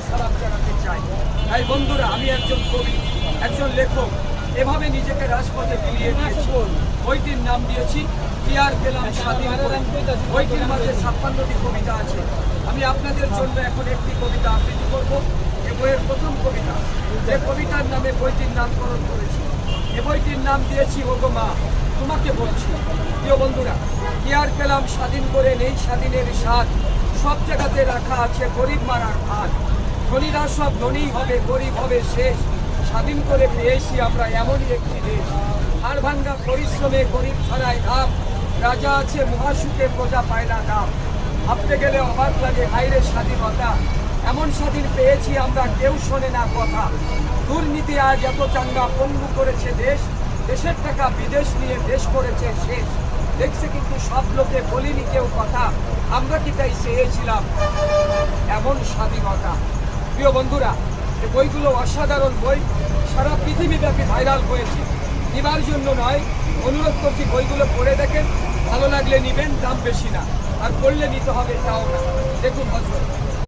সালাম জানাতে চাই। তাই বন্ধুরা, আমি একজন কবি, একজন লেখক, এভাবে নিজেকে রাজপথে বিলিয়ে দিয়েছি। বইটির নাম দিয়েছি কি আর পেলাম স্বাধীন করে। বইটির মাঝে 56টি কবিতা আছে। আমি আপনাদের জন্য এখন একটি কবিতা আবৃত্তি করব। এ বইয়ের প্রথম কবিতা, যে কবিতার নামে বইটির নামকরণ করেছি। এ বইটির নাম দিয়েছি ওগো মা তোমাকে বলছি। প্রিয় বন্ধুরা, কি আর পেলাম স্বাধীন করে, নেই স্বাধীনের স্বাদ, সব জায়গাতে রাখা আছে গরিব মারার ভাত। ধনীরা সব ধনী হবে, গরিব হবে শেষ। স্বাধীন করে পেয়েছি আমরা এমনই একটি দেশ। হাড় ভাঙ্গা পরিশ্রমে গরিব ছড়ায় ঘাম, রাজা আছে মহাসুখে প্রজা পায় না দাম। ভাবতে গেলে অবাক লাগে হাইরে স্বাধীনতা, এমন স্বাধীন পেয়েছি আমরা কেউ শোনে না কথা। দুর্নীতি আজ এত চাঙ্গা পঙ্গু করেছে দেশ, দেশের টাকা বিদেশ নিয়ে দেশ করেছে শেষ। দেখছে কিন্তু সব লোকে বলিনি কেউ কথা, আমরা কি তাই চেয়েছিলাম এমন স্বাধীনতা। প্রিয় বন্ধুরা, এই বইগুলো অসাধারণ বই, সারা পৃথিবীব্যাপী ভাইরাল হয়েছে। নিবার জন্য নয়, অনুরোধ করছি বইগুলো পড়ে দেখেন, ভালো লাগলে নিবেন, দাম বেশি না, আর পড়লে নিতে হবে তাও না। দেখুন বন্ধুরা।